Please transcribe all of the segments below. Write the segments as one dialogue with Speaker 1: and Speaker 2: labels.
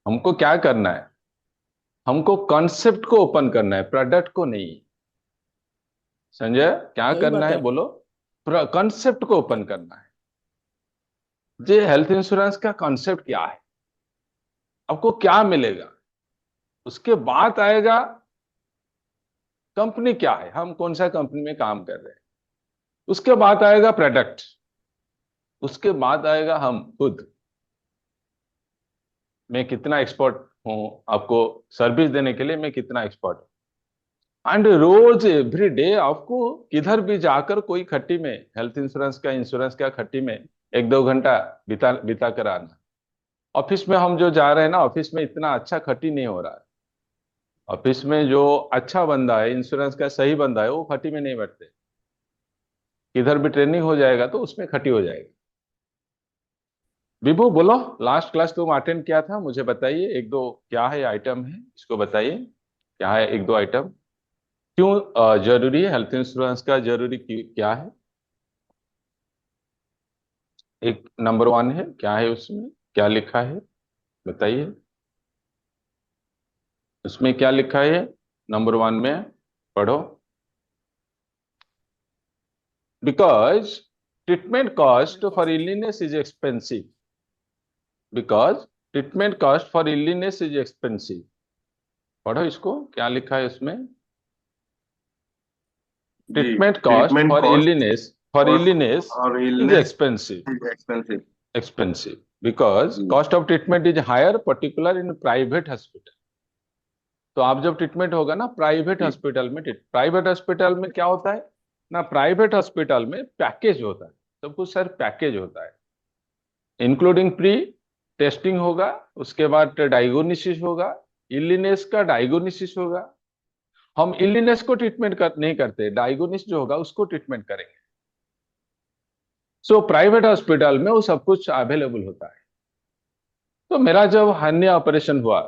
Speaker 1: हमको क्या करना है? हमको कॉन्सेप्ट को ओपन करना है, प्रोडक्ट को नहीं। संजय, क्या
Speaker 2: सही
Speaker 1: करना
Speaker 2: बात
Speaker 1: है
Speaker 2: है।
Speaker 1: बोलो? कॉन्सेप्ट को ओपन करना है। ये हेल्थ इंश्योरेंस का कॉन्सेप्ट क्या है? आपको क्या मिलेगा? उसके बाद आएगा कंपनी क्या है, हम कौन सा कंपनी में काम कर रहे हैं। उसके बाद आएगा प्रोडक्ट। उसके बाद आएगा हम खुद, मैं कितना एक्सपर्ट हूं, आपको सर्विस देने के लिए मैं कितना एक्सपर्ट हूं। एंड रोज एवरी डे आपको किधर भी जाकर कोई खट्टी में, हेल्थ इंश्योरेंस का, इंश्योरेंस का खट्टी में 1-2 घंटा बिता बिता कर आना। ऑफिस में हम जो जा रहे हैं ना, ऑफिस में इतना अच्छा खट्टी नहीं हो रहा है। ऑफिस में जो अच्छा बंदा है, इंश्योरेंस का सही बंदा है, वो खट्टी में नहीं बैठते। किधर भी ट्रेनिंग हो जाएगा तो उसमें खट्टी हो जाएगी। विभू बोलो, लास्ट क्लास तुम अटेंड किया था, मुझे बताइए एक दो क्या है आइटम है, इसको बताइए क्या है एक दो आइटम। क्यों जरूरी है हेल्थ इंश्योरेंस का, जरूरी क्या है? एक नंबर वन है, क्या है उसमें, क्या लिखा है बताइए। उसमें क्या लिखा है नंबर वन में? पढ़ो। Because treatment cost for illness is expensive. Because treatment cost for illness is expensive. पढ़ो इसको, क्या लिखा है उसमें?
Speaker 2: जी।
Speaker 1: Treatment cost
Speaker 2: treatment
Speaker 1: for
Speaker 2: cost
Speaker 1: illness, for
Speaker 2: और
Speaker 1: इलनेस
Speaker 2: और
Speaker 1: is
Speaker 2: illness
Speaker 1: expensive.
Speaker 2: Is expensive.
Speaker 1: Expensive because
Speaker 2: जी।
Speaker 1: Cost of treatment is higher particular in private hospital. तो आप जब ट्रीटमेंट होगा ना प्राइवेट
Speaker 2: जी।
Speaker 1: हॉस्पिटल में, प्राइवेट हॉस्पिटल में क्या होता है ना, प्राइवेट हॉस्पिटल में पैकेज होता है, सब कुछ सर पैकेज होता है। इंक्लूडिंग प्री टेस्टिंग होगा, उसके बाद डायग्नोसिस होगा, इलिनेस का डायग्नोसिस होगा। हम इलिनेस को नहीं करते, डायग्नोसिस जो होगा उसको ट्रीटमेंट करेंगे। सो प्राइवेट हॉस्पिटल में वो सब कुछ अवेलेबल होता है। तो मेरा जब हर्निया ऑपरेशन हुआ,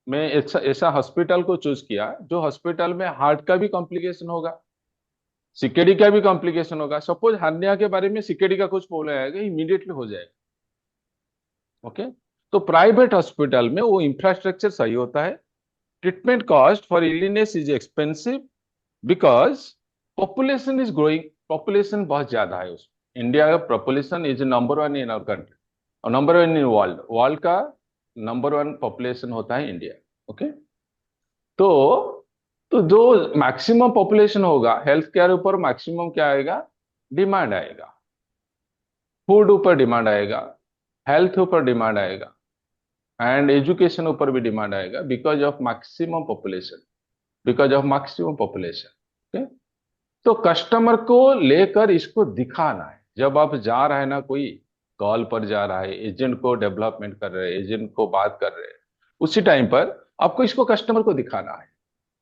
Speaker 1: मैं ऐसा ऐसा हॉस्पिटल को चूज किया जो हॉस्पिटल में हार्ट का भी कॉम्प्लिकेशन होगा, सीकेडी का भी कॉम्प्लिकेशन होगा। सपोज हर्निया के बारे में सीकेडी का कुछ प्रॉब्लम आएगा, इमीडिएटली हो जाएगा। ओके। तो प्राइवेट हॉस्पिटल में वो इंफ्रास्ट्रक्चर सही होता है। Treatment cost for illness is expensive because population is growing. Population बहुत ज्यादा है उसमें, इंडिया का population is number one in our country, और number one in world, world का नंबर वन पॉपुलेशन होता है इंडिया। ओके। तो तो जो मैक्सिमम पॉपुलेशन होगा, हेल्थ केयर ऊपर मैक्सिमम क्या आएगा? डिमांड आएगा। फूड ऊपर डिमांड आएगा, हेल्थ ऊपर डिमांड आएगा, एंड एजुकेशन ऊपर भी डिमांड आएगा, because of maximum population. Because of maximum population. Okay. तो कस्टमर को लेकर इसको दिखाना है, जब आप जा रहे हैं ना, कोई कॉल पर जा रहा है, एजेंट को डेवलपमेंट कर रहे हैं, एजेंट को बात कर रहे हैं, उसी टाइम पर आपको इसको कस्टमर को दिखाना है।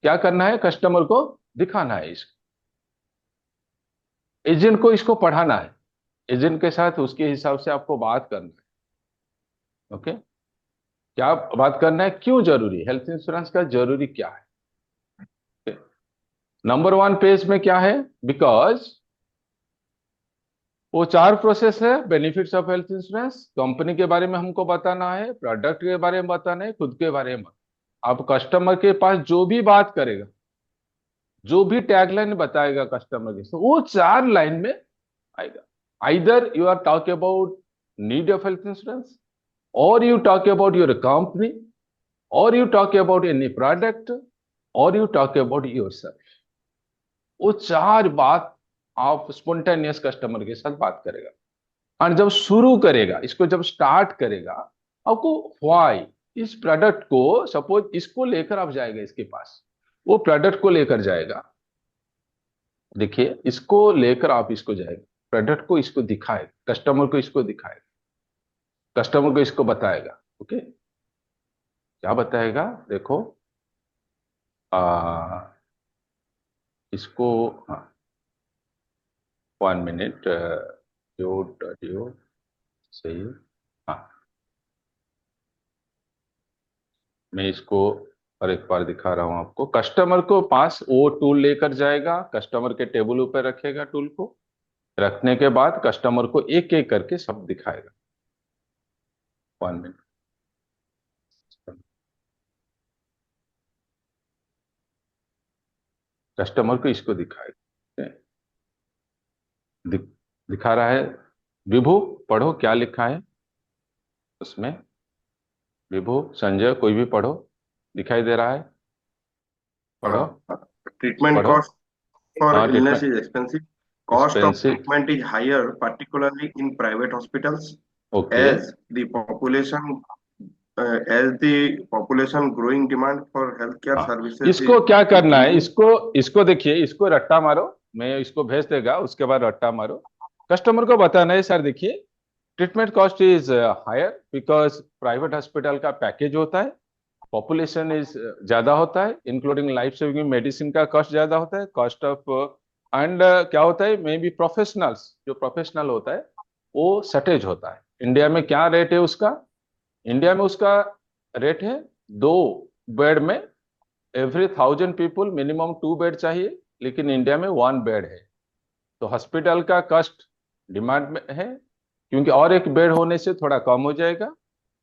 Speaker 1: क्या करना है? कस्टमर को दिखाना है इसको, एजेंट को इसको पढ़ाना है, एजेंट के साथ उसके हिसाब से आपको बात करना है। ओके। क्या बात करना है, क्यों जरूरी हेल्थ इंश्योरेंस का, जरूरी क्या है? नंबर वन पेज में क्या है? बिकॉज वो चार प्रोसेस है benefits of health insurance. Company के बारे में हमको बताना है, प्रोडक्ट के बारे में बताना है, खुद के बारे में। आप कस्टमर के पास जो भी बात करेगा, जो भी टैगलाइन बताएगा कस्टमर के, तो वो चार लाइन में आएगा। Either you are talk about need of health insurance, और you talk about your company, और you talk about any product, और you talk about yourself. वो चार बात आप स्पॉन्टेनियस कस्टमर के साथ बात करेगा। और जब शुरू करेगा, इसको जब स्टार्ट करेगा, आपको व्हाई, इस प्रोडक्ट को, सपोज इसको लेकर आप जाएगा इसके पास, वो प्रोडक्ट को लेकर जाएगा। देखिए, इसको लेकर आप इसको जाएगा, प्रोडक्ट को इसको दिखाएगा, कस्टमर को इसको दिखाएगा, कस्टमर को इसको बताएगा। ओके। क्या बताएगा देखो, आ, इसको, हाँ, 1 मिनट, जो सही है। हाँ, मैं इसको और एक बार दिखा रहा हूं आपको। कस्टमर को पास वो टूल लेकर जाएगा, कस्टमर के टेबल ऊपर रखेगा टूल को, रखने के बाद कस्टमर को एक एक करके सब दिखाएगा। 1 मिनट। कस्टमर को इसको दिखाएगा। दिख, दिखा रहा है। विभू, पढ़ो क्या लिखा है उसमें। विभू, संजय, कोई भी पढ़ो, दिखाई दे रहा है, पढ़ो।
Speaker 2: Treatment
Speaker 1: पढ़ो।
Speaker 2: cost for
Speaker 1: हाँ,
Speaker 2: illness
Speaker 1: treatment
Speaker 2: is expensive. Cost of
Speaker 1: expensive.
Speaker 2: treatment is higher, particularly in private hospitals,
Speaker 1: okay.
Speaker 2: as the population as the population growing demand for healthcare
Speaker 1: हाँ,
Speaker 2: services is
Speaker 1: इसको क्या करना है,
Speaker 2: increasing.
Speaker 1: इसको इसको देखिए, इसको रट्टा मारो। मैं इसको भेज देगा, उसके बाद रट्टा मारो। कस्टमर को बताना है, सर देखिए, treatment cost is higher because private hospital का पैकेज होता है, पॉपुलेशन इज ज्यादा होता है, इंक्लूडिंग लाइफ सेविंग मेडिसिन का कॉस्ट ज्यादा होता है, कॉस्ट ऑफ एंड क्या होता है, मे बी प्रोफेशनल्स, जो प्रोफेशनल होता है वो सटेज होता है। इंडिया में क्या रेट है उसका? इंडिया में उसका रेट है 2 बेड में, एवरी 1,000 पीपुल मिनिमम 2 बेड चाहिए, लेकिन इंडिया में 1 बेड है। तो हॉस्पिटल का कॉस्ट डिमांड में है, क्योंकि और एक बेड होने से थोड़ा कम हो जाएगा।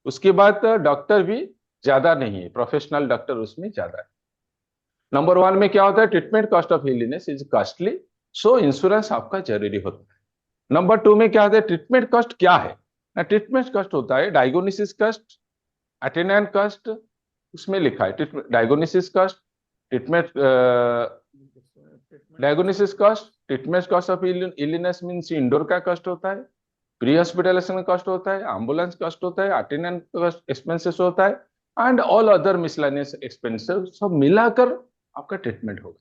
Speaker 1: उसके बाद डॉक्टर भी ज्यादा नहीं है, प्रोफेशनल डॉक्टर उसमें ज्यादा है। नंबर 1 में क्या होता है, treatment cost of illness is costly, so insurance आपका जरूरी होता है। नंबर 2 में क्या होता है, ट्रीटमेंट कॉस्ट क्या है ना, ट्रीटमेंट कॉस्ट होता है डायग्नोसिस कॉस्ट, अटेंडेंट कॉस्ट, उसमें लिखा है diagnosis cost, treatment diagnosis cost, treatment cost of illness means indoor का कॉस्ट होता है, प्री हॉस्पिटलाइजेशन कॉस्ट होता है, एम्बुलेंस कॉस्ट होता है, अटेंडेंट कॉस्ट एक्सपेंसेस होता है, and all other miscellaneous expenses सब मिलाकर आपका ट्रीटमेंट होगा।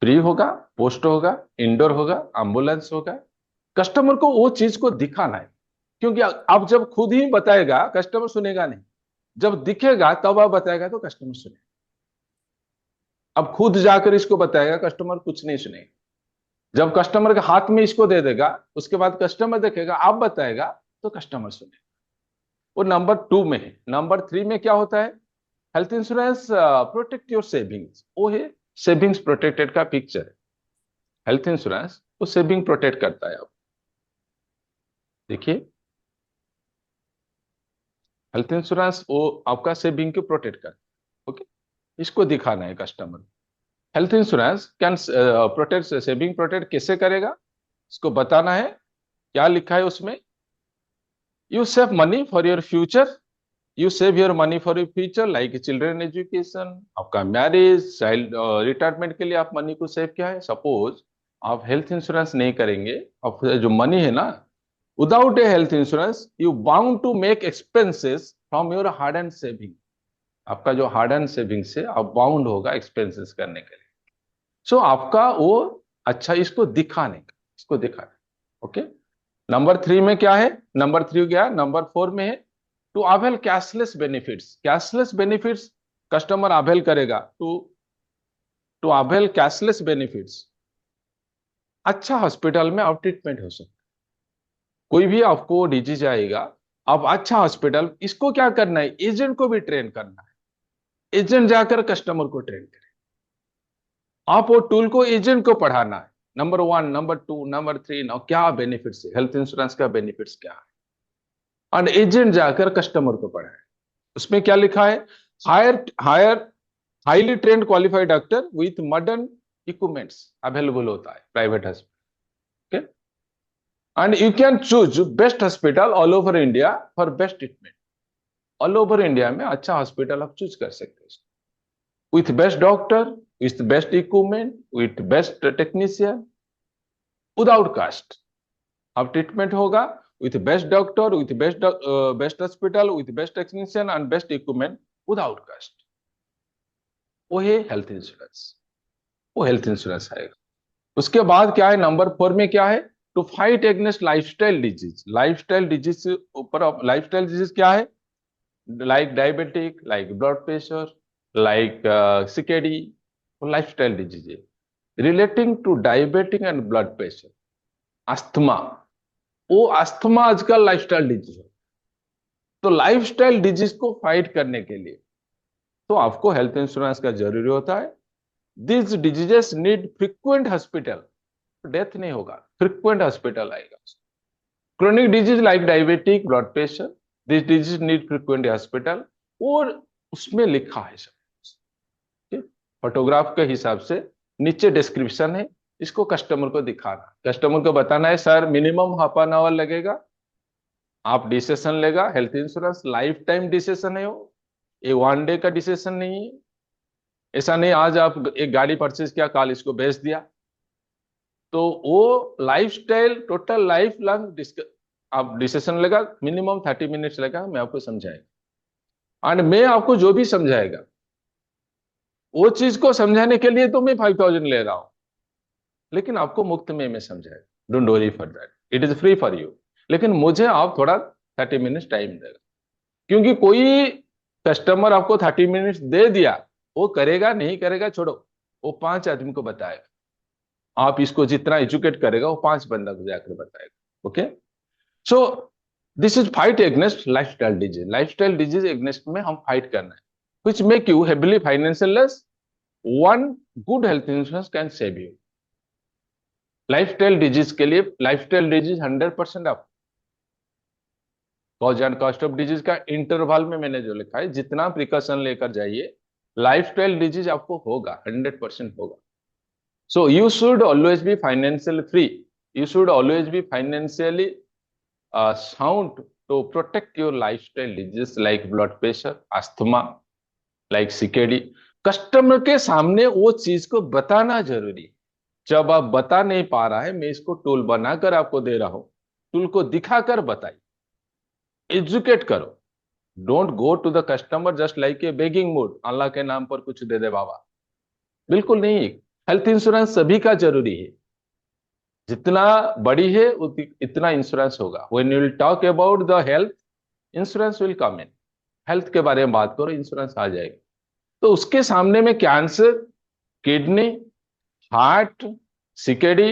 Speaker 1: प्री होगा, पोस्ट होगा, इंडोर होगा, एम्बुलेंस होगा। कस्टमर को वो चीज को दिखाना है, क्योंकि आप जब खुद ही बताएगा कस्टमर सुनेगा नहीं, जब दिखेगा तब आप बताएगा तो कस्टमर सुनेगा। अब खुद जाकर इसको बताएगा, कस्टमर कुछ नहीं सुनेगा। जब कस्टमर के हाथ में इसको दे देगा, उसके बाद कस्टमर देखेगा, आप बताएगा तो कस्टमर सुनेगा। वो नंबर 2 में है। नंबर 3 में क्या होता है, health insurance protect your savings, वो है सेविंग्स प्रोटेक्टेड का पिक्चर है। हेल्थ इंश्योरेंस वो सेविंग प्रोटेक्ट करता है। आप देखिए, हेल्थ इंश्योरेंस वो आपका सेविंग को प्रोटेक्ट करता है। ओके, इसको दिखाना है customer. Health insurance can protect, saving protect कैसे करेगा, इसको बताना है। क्या लिखा है उसमें, you save money for your future, you save your money for your future like children education, आपका मैरिज, चाइल्ड रिटायरमेंट के लिए आप मनी को सेव किया है। सपोज आप हेल्थ इंश्योरेंस नहीं करेंगे, आप जो मनी है ना, without a health insurance you bound to make expenses from your hard and saving, आपका जो हार्ड एंड सेविंग से आप बाउंड होगा एक्सपेंसेस करने के लिए। सो आपका वो अच्छा, इसको दिखाने का, इसको दिखाना। ओके, नंबर 3 में क्या है, नंबर 3 गया, नंबर 4 में है to avail cashless benefits. Cashless benefits customer avail करेगा, to to avail cashless benefits. अच्छा हॉस्पिटल में आप ट्रीटमेंट हो सकता है, कोई भी आपको डिजीज आएगा, आप अच्छा हॉस्पिटल, इसको क्या करना है, एजेंट को भी ट्रेन करना है, एजेंट जाकर कस्टमर को ट्रेन करें। आप वो टूल को एजेंट को पढ़ाना है, नंबर 1, नंबर 2, नंबर 3, ना क्या बेनिफिट्स है, हेल्थ इंश्योरेंस का बेनिफिट्स क्या है, और एजेंट जाकर कस्टमर को पढ़ाए। उसमें क्या लिखा है, higher higher highly trained qualified doctor with modern equipments available होता है private hospital. Okay, and you can choose best hospital all over India for best treatment. All over India में अच्छा हॉस्पिटल आप चूज कर सकते हैं, with best doctor, with best equipment, with best technician, without cost. अब treatment होगा with best doctor, with best best hospital, with best technician and best equipment, without cast. वो है हेल्थ इंश्योरेंस, वो health insurance है। उसके बाद क्या है, नंबर 4 में क्या है, to fight against lifestyle disease. Lifestyle disease ऊपर, लाइफस्टाइल डिजीज क्या है, like diabetic, like blood pressure, like CKD, lifestyle disease है। Relating to diabetic and blood pressure, asthma, वो अस्थमा आजकल लाइफस्टाइल डिजीज है। तो लाइफस्टाइल डिजीज को फाइट करने के लिए तो आपको हेल्थ इंश्योरेंस का जरूरी होता है। This diseases need frequent hospital, death नहीं होगा, फ्रीक्वेंट हॉस्पिटल आएगा। Chronic disease like diabetic, blood pressure, this disease need frequent hospital, और उसमें लिखा है सब। फोटोग्राफ के हिसाब से नीचे डिस्क्रिप्शन है, इसको कस्टमर को दिखाना, कस्टमर को बताना है sir minimum half an hour लगेगा, आप डिसीजन लेगा। Health insurance life time decision है, वो ये वन डे का डिसीजन नहीं है। ऐसा नहीं आज आप एक गाड़ी परचेज किया कल इसको बेच दिया, तो वो life style total life long आप डिसीजन लेगा। मिनिमम 30 मिनट्स लेगा, मैं आपको समझाएगा, एंड मैं आपको जो भी समझाएगा वो चीज को समझाने के लिए तो मैं 5,000 ले रहा हूं, लेकिन आपको मुफ्त में मैं समझाएगा। Don't worry for that, it is free for you. लेकिन मुझे आप थोड़ा 30 मिनट्स टाइम देगा, क्योंकि कोई कस्टमर आपको 30 मिनट्स दे दिया, वो करेगा नहीं करेगा छोड़ो, वो 5 आदमी को बताएगा। आप इसको जितना एजुकेट करेगा वो 5 बंदा को जाकर बताएगा। Okay, so this is fight against lifestyle disease. Lifestyle disease against में हम फाइट करना है, which make you heavily financial less. One good health insurance can save you. Lifestyle disease के लिए लाइफस्टाइल डिजीज 100% आप cause and cost of disease का interval में मैंने जो लिखा है, जितना प्रिकॉशन लेकर जाइए लाइफस्टाइल डिजीज आपको होगा, 100% होगा। So you should always be financial free, you should always be financially sound to protect your lifestyle diseases like blood pressure, asthma, like CKD। Customer के सामने वो चीज को बताना जरूरी है। जब आप बता नहीं पा रहा है, मैं इसको टूल बनाकर आपको दे रहा हूं, टूल को दिखाकर बताइए, एजुकेट करो। Don't go to the customer just like a begging mood, अल्लाह के नाम पर कुछ दे दे बाबा, बिल्कुल नहीं। हेल्थ इंश्योरेंस सभी का जरूरी है, जितना बड़ी है इतना इंश्योरेंस होगा। When you will talk about the health, insurance will come in. Health के बारे में बात करो, इंश्योरेंस आ जाएगा। तो उसके सामने में cancer, kidney, heart, CKD,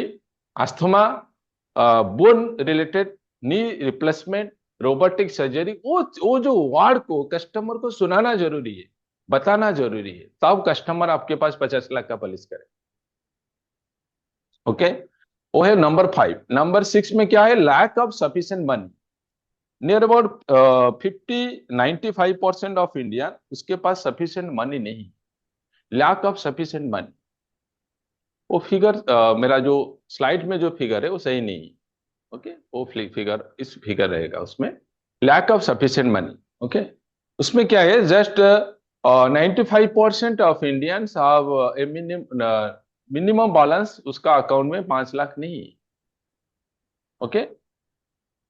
Speaker 1: asthma, bone related, knee replacement, robotic surgery, वो जो वार्ड को कस्टमर को सुनाना जरूरी है, बताना जरूरी है, तब कस्टमर आपके पास 50 लाख का पॉलिसी करे। ओके, वो है नंबर 5। नंबर 6 में क्या है? Lack of sufficient money. Near about 50-95% of India, उसके पास सफिशिएंट मनी नहीं, लैक ऑफ सफिशिएंट मनी। वो फिगर मेरा जो स्लाइड में जो फिगर है वो सही नहीं है। ओके, वो फिगर इस फिगर रहेगा, उसमें lack of sufficient money. Okay, उसमें क्या है? Just 95% of Indians have a minimum balance, उसका अकाउंट में 5 लाख नहीं है। Okay,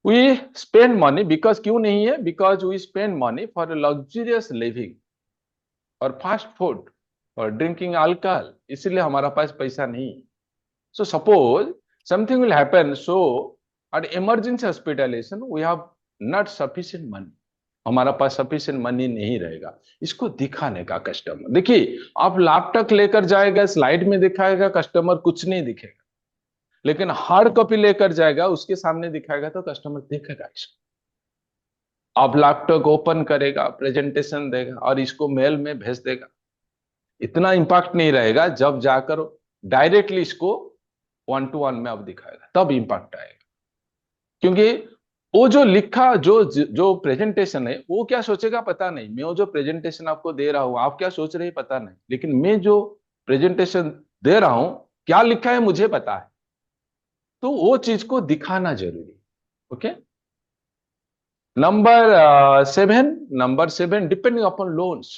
Speaker 1: we spend money because, क्यों नहीं है? Because we spend money for luxurious living और फास्ट फूड और ड्रिंकिंग अल्कोहल, इसलिए हमारा पास पैसा नहीं। So suppose something will happen, so at emergency hospitalization we have not sufficient money, हमारा पास सफिशिएंट मनी नहीं रहेगा। इसको दिखाने का कस्टमर, देखिए आप लैपटॉप लेकर जाएगा, स्लाइड में दिखाएगा, कस्टमर कुछ नहीं दिखेगा, लेकिन हार्ड कॉपी लेकर जाएगा, उसके सामने दिखाएगा तो कस्टमर देखेगा इसको। आप लैपटॉप ओपन करेगा, प्रेजेंटेशन देगा और इसको मेल में भेज देगा, इतना इंपैक्ट नहीं रहेगा। जब जाकर डायरेक्टली इसको 1-to-1 में आप दिखाएगा, तब इंपैक्ट आएगा। क्योंकि वो जो लिखा, जो जो प्रेजेंटेशन है, वो क्या सोचेगा पता नहीं। मैं वो जो प्रेजेंटेशन आपको दे रहा हूं, आप क्या सोच रहे हैं पता नहीं, लेकिन मैं जो प्रेजेंटेशन दे रहा हूं, क्या लिखा है मुझे पता है। तो वो चीज को दिखाना जरूरी है। Okay, number 7 depending upon loans.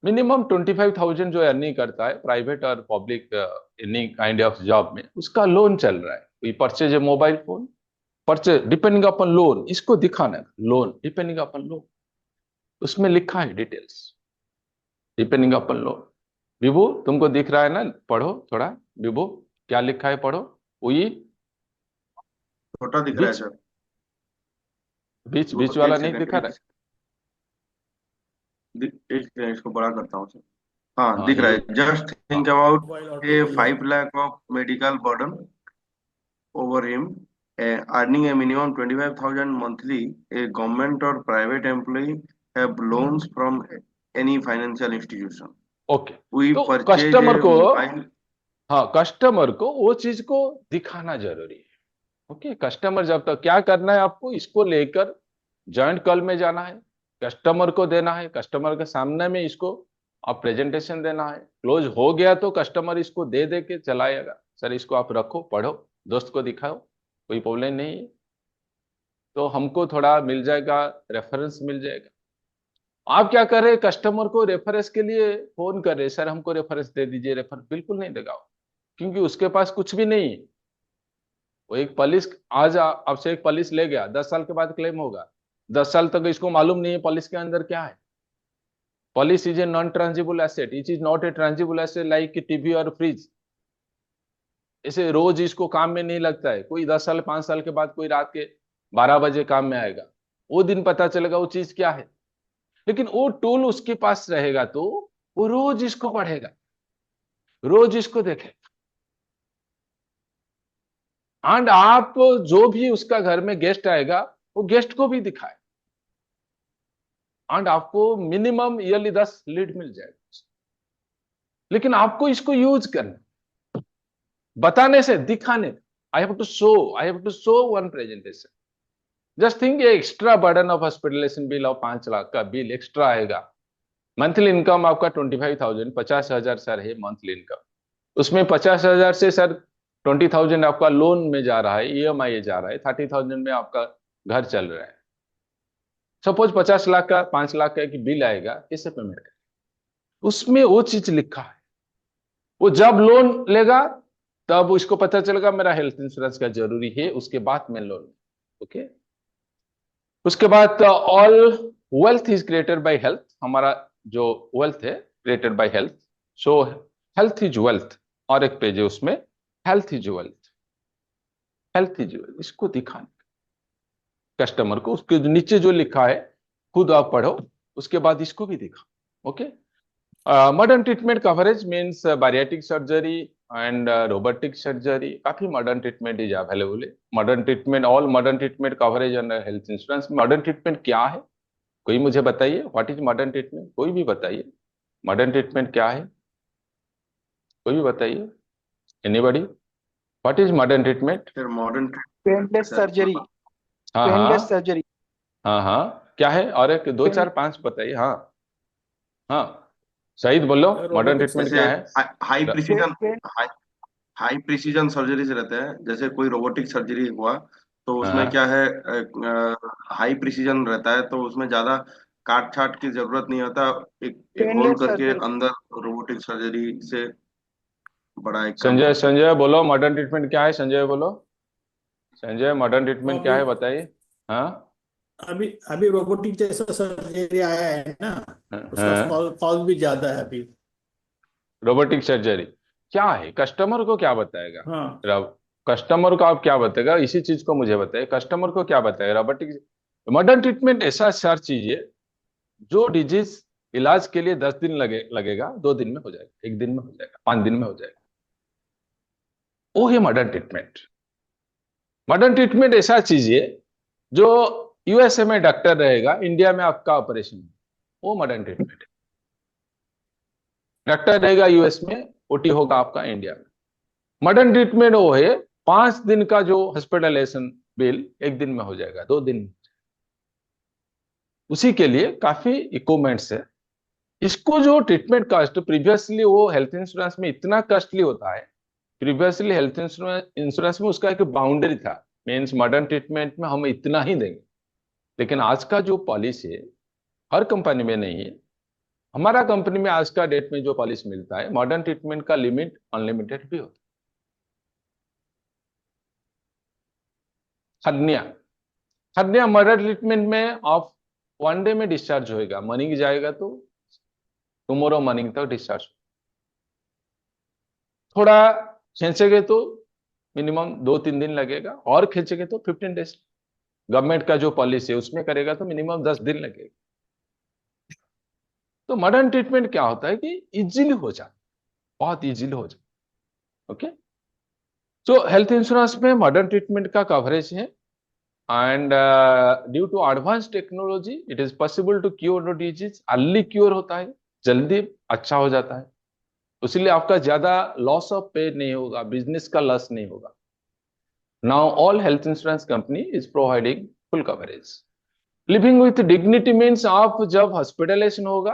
Speaker 1: Minimum 25,000 जो अर्निंग करता है प्राइवेट और public any kind of job में, उसका लोन चल रहा है। We purchase a mobile phone, purchase depending upon loan, इसको दिखाना है। लोन डिपेंडिंग अपॉन लोन, उसमें लिखा है डिटेल्स, डिपेंडिंग अपॉन लोन। विभू तुमको दिख रहा है ना? पढ़ो थोड़ा, विभू क्या लिखा है पढ़ो। वही
Speaker 2: छोटा दिख रहा है
Speaker 1: बीच
Speaker 2: सर।
Speaker 1: बीच
Speaker 2: तो
Speaker 1: बीच वाला
Speaker 2: एक
Speaker 1: नहीं
Speaker 2: सेकंड,
Speaker 1: दिखा रहा
Speaker 2: एक सेकंड इसको बड़ा करता हूँ सर। हाँ,
Speaker 1: है? हाँ
Speaker 2: दिख रहा
Speaker 1: ये,
Speaker 2: है। जस्ट
Speaker 1: हाँ
Speaker 2: think about
Speaker 3: Mobile
Speaker 2: A
Speaker 3: auto
Speaker 2: 5 lakh of medical burden over him, earning a minimum 25,000 monthly. A government or private employee have loans from any financial institution.
Speaker 1: Okay.
Speaker 2: We
Speaker 1: तो
Speaker 2: purchase
Speaker 1: कस्टमर
Speaker 2: a
Speaker 1: को,
Speaker 2: mobile.
Speaker 1: हाँ customer को वो चीज को दिखाना जरूरी है। ओके, कस्टमर जब तक क्या करना है आपको, इसको लेकर जॉइंट कॉल में जाना है, कस्टमर को देना है, कस्टमर के सामने में इसको आप प्रेजेंटेशन देना है, क्लोज हो गया तो कस्टमर इसको दे दे के चलाएगा, सर इसको आप रखो, पढ़ो, दोस्त को दिखाओ, कोई प्रॉब्लम नहीं है। तो हमको थोड़ा मिल जाएगा, रेफरेंस मिल जाएगा। आप क्या कर रहे हैं, कस्टमर को रेफरेंस के लिए फोन कर रहे हैं, सर हमको रेफरेंस दे दीजिए, रेफरेंस बिल्कुल नहीं देगा वो, क्योंकि उसके पास कुछ भी नहीं है। वो एक पॉलिस, आज आपसे एक पॉलिस ले गया, 10 साल के बाद क्लेम होगा, 10 साल तक इसको मालूम नहीं है पॉलिस के अंदर क्या है। Policy is a non tangible asset, it is not a tangible asset like TV और फ्रिज। ऐसे रोज इसको काम में नहीं लगता है, कोई 10 साल 5 साल के बाद कोई रात के 12 बजे काम में आएगा, वो दिन पता चलेगा वो चीज क्या है। लेकिन वो टूल उसके पास रहेगा तो वो रोज इसको पढ़ेगा, रोज इसको देखेगा। एंड आप जो भी उसका घर में गेस्ट आएगा वो गेस्ट को भी दिखाए, एंड आपको मिनिमम ईयरली 10 लीड मिल जाएगा। लेकिन आपको इसको यूज करना, बताने से, दिखाने, I have to show one presentation. Just think ये extra burden of hospitalization bill of 5 lakh का बिल एक्स्ट्रा आएगा। मंथली इनकम आपका 25,000, 50,000 सर है मंथली इनकम, उसमें 50,000 से सर 20,000 आपका लोन में जा रहा है, ईएमआई जा रहा है, 30,000 में आपका घर चल रहा है। सपोज 50 लाख का 5 लाख का एक बिल आएगा, कैसे पेमेंट करें? उसमें वो चीज लिखा है, वो जब लोन लेगा तब उसको पता चलेगा मेरा हेल्थ इंश्योरेंस का जरूरी है, उसके बाद मैं लोन। ओके, उसके बाद all wealth is created by health, हमारा जो वेल्थ है created by health, so health is wealth. और एक पेज है उसमें, health is wealth, health is wealth, इसको दिखाने कस्टमर को, उसके नीचे जो लिखा है खुद आप पढ़ो, उसके बाद इसको भी दिखाओ। Okay, modern treatment coverage means bariatric surgery and robotic surgery, काफी मॉडर्न ट्रीटमेंट इज अवेलेबल है। Modern treatment, all modern treatment coverage under health insurance. Modern treatment क्या है, कोई मुझे बताइए, व्हाट इज मॉडर्न ट्रीटमेंट, कोई भी बताइए, मॉडर्न ट्रीटमेंट क्या है, कोई भी बताइए, anybody, what is modern treatment?
Speaker 2: Sir modern
Speaker 3: painless surgery,
Speaker 1: हाँ
Speaker 3: पेनलेस
Speaker 1: हाँ,
Speaker 3: सर्जरी।
Speaker 1: हाँ हाँ, क्या है, और एक दो चार पांच बताइए। हाँ हाँ, शहीद बोलो, मॉडर्न
Speaker 3: रोबोटिक
Speaker 1: ट्रीटमेंट
Speaker 2: जैसे
Speaker 1: क्या है?
Speaker 2: High precision,
Speaker 3: pain
Speaker 2: high precision surgery से रहते हैं, जैसे कोई रोबोटिक सर्जरी हुआ तो उसमें
Speaker 1: हाँ,
Speaker 2: क्या है, हाई प्रिसीजन रहता है तो उसमें ज्यादा काट छाट की जरूरत नहीं होता, एक एक होल
Speaker 3: पेनलेस
Speaker 2: करके
Speaker 3: सर्जरी।
Speaker 2: अंदर रोबोटिक सर्जरी से बड़ा एक काम
Speaker 1: संजय,
Speaker 2: करते हैं।
Speaker 1: संजय बोलो मॉडर्न ट्रीटमेंट क्या है, संजय बोलो, संजय मॉडर्न
Speaker 4: तो
Speaker 1: ट्रीटमेंट क्या
Speaker 4: अभी
Speaker 1: है बताइए। हाँ
Speaker 4: अभी अभी रोबोटिक जैसा सर्जरी आया है ना, उसका
Speaker 1: हाँ,
Speaker 4: कॉल भी ज्यादा है अभी।
Speaker 1: रोबोटिक सर्जरी क्या है, कस्टमर को क्या बताएगा?
Speaker 4: हाँ,
Speaker 1: कस्टमर को आप क्या बताएगा, इसी चीज को मुझे बताइए, कस्टमर को क्या बताएगा रोबोटिक? मॉडर्न ट्रीटमेंट ऐसा सर चीज है जो डिजीज इलाज के लिए 10 दिन लगेगा, 2 दिन में हो जाएगा, 1 दिन में हो जाएगा, 5 दिन में हो जाएगा, वो है मॉडर्न ट्रीटमेंट। मॉडर्न ट्रीटमेंट ऐसा चीज है जो यूएसए में डॉक्टर रहेगा, इंडिया में आपका ऑपरेशन, वो मॉडर्न ट्रीटमेंट है। डॉक्टर रहेगा यूएस में, ओटी होगा आपका इंडिया में। मॉडर्न ट्रीटमेंट वो है 5 दिन का जो हॉस्पिटलाइजेशन बिल 1 दिन में हो जाएगा, 2 दिन में। उसी के लिए काफी इक्विपमेंट्स है। इसको जो ट्रीटमेंट कॉस्ट, प्रीवियसली वो हेल्थ इंश्योरेंस में इतना कॉस्टली होता है, प्रीवियसली हेल्थ इंश्योरेंस में उसका एक बाउंड्री था, मीन्स मॉडर्न ट्रीटमेंट में हम इतना ही देंगे। लेकिन आज का जो पॉलिसी है, हर कंपनी में नहीं है, हमारा कंपनी में आज का डेट में जो पॉलिसी मिलता है, मॉडर्न ट्रीटमेंट का लिमिट अनलिमिटेड भी होता है। हर्निया, हर्निया मॉडर्न ट्रीटमेंट में आप 1 डे में डिस्चार्ज होएगा, मॉर्निंग जाएगा तो टुमारो मॉर्निंग तक डिस्चार्ज। थोड़ा खींचेंगे तो मिनिमम 2-3 दिन लगेगा, और खींचेंगे तो 15 डेज। गवर्नमेंट का जो पॉलिसी है उसमें करेगा तो मिनिमम 10 दिन लगेगा। तो मॉडर्न ट्रीटमेंट क्या होता है कि इजीली हो जाए, बहुत इजीली हो जाए। ओके, तो हेल्थ इंश्योरेंस में मॉडर्न ट्रीटमेंट का कवरेज है, and due to advance technology it is possible to cure the disease, early cure होता है, जल्दी अच्छा हो जाता है, इसलिए आपका ज्यादा लॉस ऑफ पे नहीं होगा, बिजनेस का लॉस नहीं होगा। Now all health insurance company is providing full coverage. Living with dignity means आप जब हॉस्पिटलाइजेशन होगा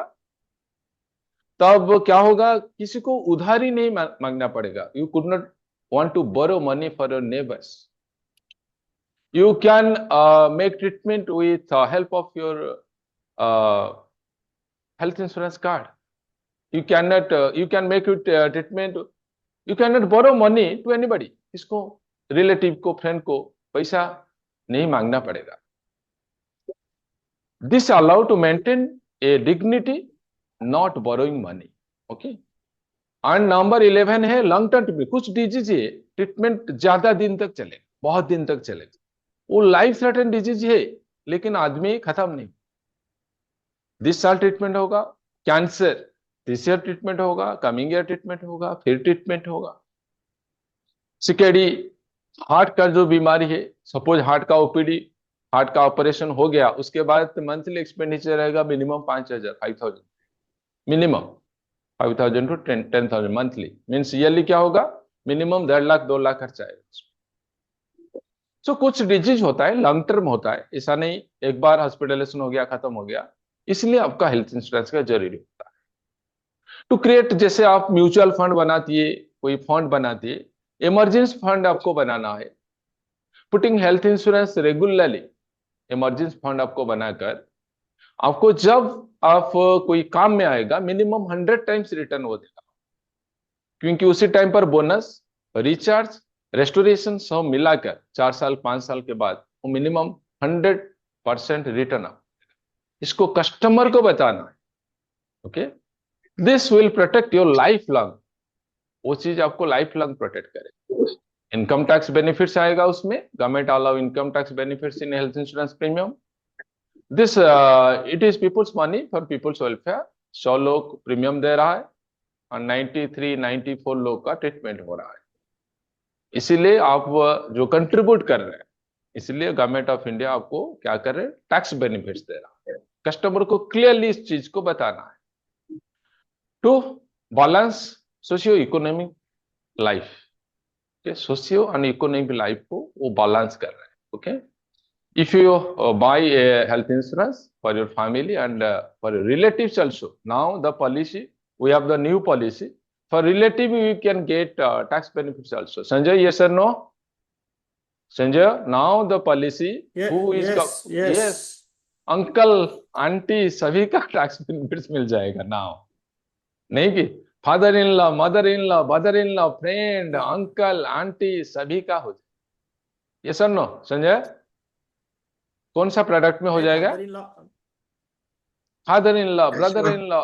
Speaker 1: तब क्या होगा, किसी को उधारी नहीं मांगना पड़ेगा. You could not want to borrow money for your neighbours. You can make treatment with help of your health insurance card. You cannot, you can make it treatment. You cannot borrow money to anybody. इसको relative को, friend को पैसा नहीं मांगना पड़ेगा. This allow to maintain a dignity, not borrowing money. Okay. And number 11 है long term treatment. कुछ disease है ट्रीटमेंट ज्यादा दिन तक चलेगा, बहुत दिन तक चलेगा. वो लाइफ थ्रेटन डिजीज है लेकिन आदमी खत्म नहीं. 20 साल ट्रीटमेंट होगा. कैंसर दिस ईयर ट्रीटमेंट होगा, कमिंग ईयर ट्रीटमेंट होगा, फिर ट्रीटमेंट होगा. सीकेडी हार्ट का जो बीमारी है, सपोज हार्ट का ओपीडी, हार्ट का ऑपरेशन हो गया, उसके बाद मंथली एक्सपेंडिचर रहेगा minimum 5,000 5,000 minimum 5,000 to 10,000 monthly. Means yearly क्या होगा, मिनिमम 1.5 लाख 2 लाख खर्चा आएगा. सो कुछ डिजीज होता है लॉन्ग टर्म होता है, ऐसा नहीं एक बार हॉस्पिटलाइजेशन हो गया खत्म हो गया. इसलिए आपका हेल्थ इंश्योरेंस का जरूरी होता है. टू क्रिएट, जैसे आप म्यूचुअल फंड बनाती है, कोई फंड बनाती है, इमरजेंसी फंड आपको बनाना है. Putting health insurance regularly, emergency fund आपको बनाकर आपको जब आप कोई काम में आएगा मिनिमम 100 टाइम्स रिटर्न हो देगा. क्योंकि उसी टाइम पर बोनस, रिचार्ज, रेस्टोरेशन सब मिलाकर 4 साल 5 साल के बाद वो मिनिमम 100% रिटर्न आ. इसको कस्टमर को बताना है. Okay, this will protect your life long. वो चीज आपको लाइफ लॉन्ग प्रोटेक्ट करे. इनकम टैक्स बेनिफिट्स आएगा उसमें. Government allow income tax benefits in health insurance premium. This it is people's money for people's welfare. 100 लोग प्रीमियम दे रहा है और 93-94 लोग का ट्रीटमेंट हो रहा है. इसीलिए आप जो कंट्रीब्यूट कर रहे हैं, इसलिए गवर्नमेंट ऑफ इंडिया आपको क्या कर रहे हैं, टैक्स बेनिफिट्स दे रहा है. कस्टमर को क्लियरली इस चीज को बताना है. To balance socio economic life. Socio and economic life को वो बैलेंस कर रहे हैं. Okay, if you buy a health insurance for your family and for your relatives also, now the policy, we have the new policy for relative you can get tax benefits also. Sanjay, yes or no? Sanjay, now the policy who is yes, uncle auntie सभी का tax benefits मिल जाएगा now. नहीं कि father in law, mother in law, brother in law, friend, uncle, aunty सभी का हो जाए. yes or no, Sanjay? कौन सा प्रोडक्ट में हो जाएगा? Father in law, brother in law,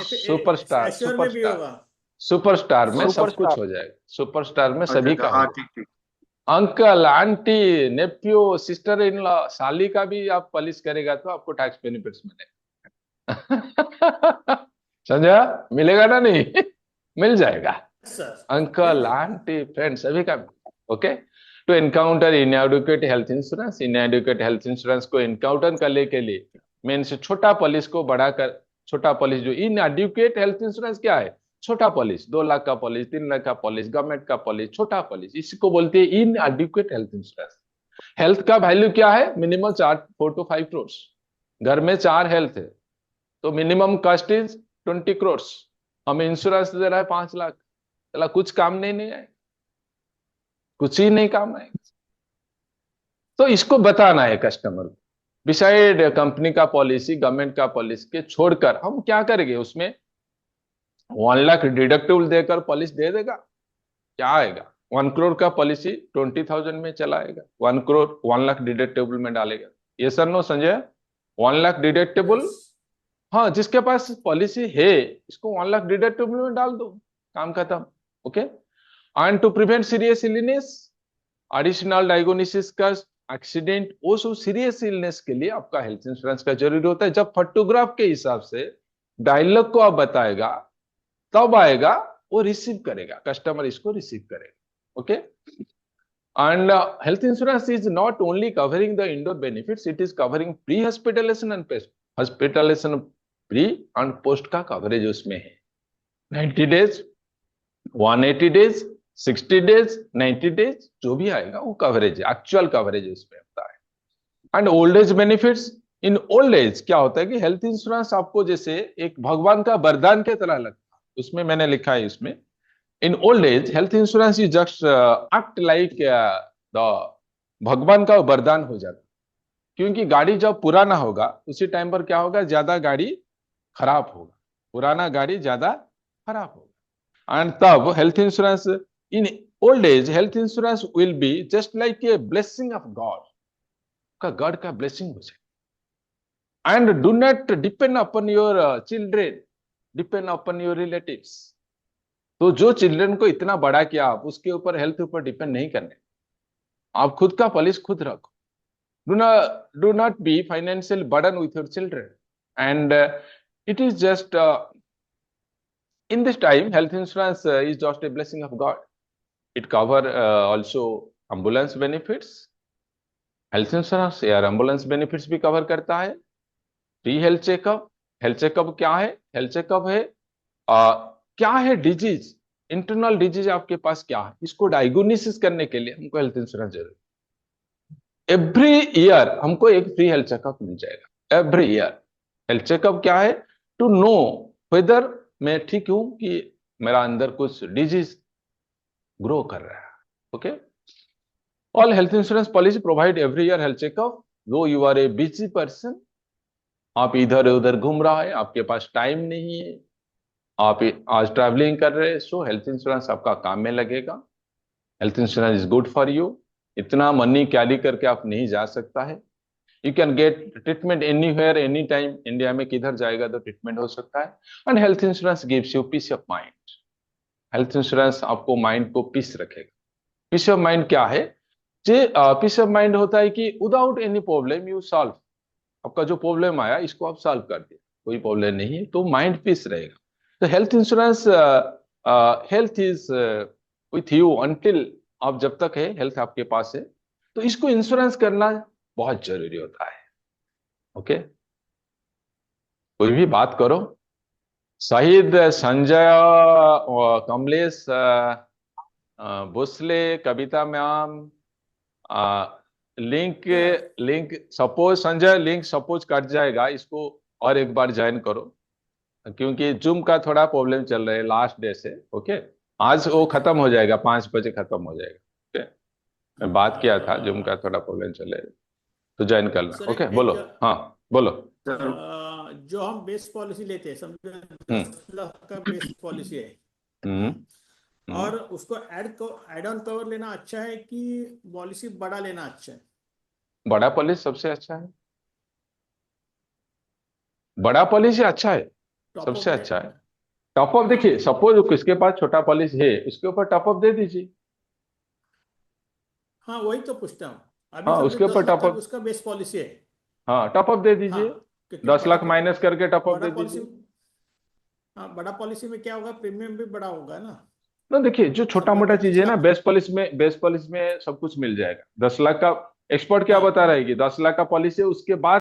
Speaker 1: superstar, superstar में सब कुछ हो जाएगा. सुपरस्टार में सभी का हो जाएगा. Uncle, aunty, nephew, sister in law, साली का भी आप पॉलिश करेगा तो आपको टैक्स बेनिफिट्स मिलेगा. समझा? मिलेगा ना? नहीं मिल जाएगा. अंकल, आंटी, फ्रेंड सभी का. Okay, to encounter inadequate health insurance. Inadequate health insurance को एनकाउंटर करने के लिए मीन्स छोटा पॉलिस को बढ़ाकर, छोटा पॉलिस जो इनएडिक्वेट हेल्थ इंश्योरेंस क्या है, छोटा पॉलिस, 2 लाख का पॉलिस, 3 लाख का पॉलिस, गवर्नमेंट का पॉलिस, छोटा पॉलिस, इसको बोलते हैं इनएडिक्वेट हेल्थ इंश्योरेंस. हेल्थ का वैल्यू क्या है, मिनिमम 4 to 5 crores. घर में 4 हेल्थ है तो मिनिमम कॉस्ट इज 20 crores. हमें इंश्योरेंस दे रहा है 5 लाख. चला कुछ काम नहीं आएगा, कुछ ही नहीं काम आएगा. तो इसको बताना है कस्टमर को. बिसाइड कंपनी का पॉलिसी, गवर्नमेंट का पॉलिसी के छोड़कर हम क्या करेंगे, उसमें 1 लाख डिडक्टिबल देकर पॉलिसी दे देगा. क्या आएगा, 1 crore का पॉलिसी 20,000 में चला आएगा. 1 crore 1 लाख डिडक्टिबल में डालेगा. ये sir no Sanjay? 1 lakh deductible, हाँ जिसके पास पॉलिसी है इसको 1 लाख डिडक्टिबल में डाल दो, काम खत्म. Okay, and to prevent serious illness, additional diagnosis का एक्सीडेंट, वो सब सीरियस इलनेस के लिए आपका हेल्थ इंश्योरेंस का जरूरी होता है. जब फोटोग्राफ के हिसाब से डायलॉग को आप बताएगा तब आएगा, वो रिसीव करेगा, कस्टमर इसको रिसीव करेगा. Okay, and health insurance is not only covering the indoor benefits, it is covering pre hospitalization and post hospitalization. Pre and post का कवरेज उसमें है. 90 days, 180 days, 60 days, 90 days जो भी आएगा वो कवरेज है, एक्चुअल कवरेज उसमें होता है. And old age benefits in old age क्या होता है कि हेल्थ इंश्योरेंस आपको जैसे एक भगवान का वरदान के तरह लगता है, उसमें मैंने लिखा है इसमें, in old age health insurance is just act like the भगवान का वरदान हो जाता है। क्योंकि गाड़ी जब पुराना होगा उसी टाइम पर क्या होगा, ज्यादा गाड़ी खराब होगा, पुराना गाड़ी ज्यादा खराब होगा। एंड तब health insurance in old age health insurance will be just like a blessing of God, का गॉड का ब्लेसिंग हो जाए। And do not depend upon your children, depend upon your relatives. तो जो चिल्ड्रन को इतना बड़ा किया आप, उसके ऊपर हेल्थ ऊपर डिपेंड नहीं करने, आप खुद का पॉलिश खुद रखो। do not be financial burden with your children, and it is just in this time health insurance is just a blessing of God. It cover also ambulance benefits, health insurance air ambulance benefits भी cover करता है। Free health checkup, health checkup क्या है, health checkup है क्या है, disease, internal disease आपके पास क्या है, इसको डायग्नोसिस करने के लिए हमको हेल्थ इंश्योरेंस जरूरी। एवरी ईयर हमको एक फ्री हेल्थ चेकअप मिल जाएगा, एवरी ईयर। हेल्थ चेकअप क्या है, टू नो वेदर मैं ठीक हूं कि मेरा अंदर कुछ डिजीज ग्रो कर रहा है। Okay, all health insurance policy provide every year health checkup. Though you are a busy person, आप इधर उधर घूम रहा है, आपके पास टाइम नहीं है, आप आज ट्रैवलिंग कर रहे हैं, सो हेल्थ इंश्योरेंस आपका काम में लगेगा। Health insurance is good for you. इतना मनी कैरी करके आप नहीं जा सकता है। You can get treatment anywhere any time, India में किधर जाएगा तो ट्रीटमेंट हो सकता है। And health insurance gives you peace of mind. Health insurance आपको माइंड को पीस रखेगा। पीस ऑफ माइंड क्या है, जे पीस ऑफ माइंड होता है कि without any problem you solve, आपका जो प्रॉब्लम आया इसको आप सॉल्व कर दिया, कोई प्रॉब्लम नहीं है, तो माइंड पीस रहेगा। तो health insurance, health is with you until, आप जब तक है हेल्थ आपके पास है, तो इसको इंश्योरेंस करना बहुत जरूरी होता है। ओके, कोई भी बात करो। Shahid Sanjay, Kamlesh, Bhosale, Kavita ma'am, link link suppose Sanjay link suppose cut जाएगा, इसको और एक बार ज्वाइन करो, क्योंकि जूम का थोड़ा प्रॉब्लम चल रहा है लास्ट डे से। ओके, आज वो खत्म हो जाएगा, 5 बजे खत्म हो जाएगा। ओके, मैं बात किया था, जूम का थोड़ा प्रॉब्लम चले तो ज्वाइन करना।
Speaker 4: सर
Speaker 1: ओके, बोलो। हाँ बोलो।
Speaker 4: जो हम बेस पॉलिसी लेते हैं, समझो 10 लाख का बेस पॉलिसी है, और उसको ऐड ऑन कवर लेना अच्छा है कि पॉलिसी बड़ा लेना अच्छा है?
Speaker 1: बड़ा पॉलिसी सबसे अच्छा है, बड़ा पॉलिसी अच्छा है, सबसे अच्छा है। टॉप अप देखिए, सपोज किसके पास छोटा पॉलिसी है उसके ऊपर टॉप अप दे दीजिए।
Speaker 4: हाँ, वही तो पूछता हूँ। अभी
Speaker 1: हाँ,
Speaker 4: समझो
Speaker 1: उसके
Speaker 4: 10
Speaker 1: ऊपर
Speaker 4: लाख
Speaker 1: टॉप
Speaker 4: का
Speaker 1: अप,
Speaker 4: उसका बेस पॉलिसी है।
Speaker 1: हाँ टॉप अप दे
Speaker 4: हाँ,
Speaker 1: दीजिए,
Speaker 4: क्योंकि
Speaker 1: 10 लाख माइनस करके टॉप अप
Speaker 4: बड़ा
Speaker 1: दे
Speaker 4: पॉलिसी,
Speaker 1: दीजिए।
Speaker 4: हाँ बड़ा पॉलिसी में क्या होगा, प्रीमियम भी बड़ा होगा ना।
Speaker 1: ना देखिए, जो छोटा
Speaker 4: समझो
Speaker 1: मोटा चीज
Speaker 4: 25
Speaker 1: है ना,
Speaker 4: लाख
Speaker 1: बेस्ट पॉलिसी में सब कुछ मिल जाएगा। 10 लाख का एक्सपर्ट क्या
Speaker 4: हाँ
Speaker 1: बता रहा है कि 10 लाख का पॉलिसी है, उसके बाद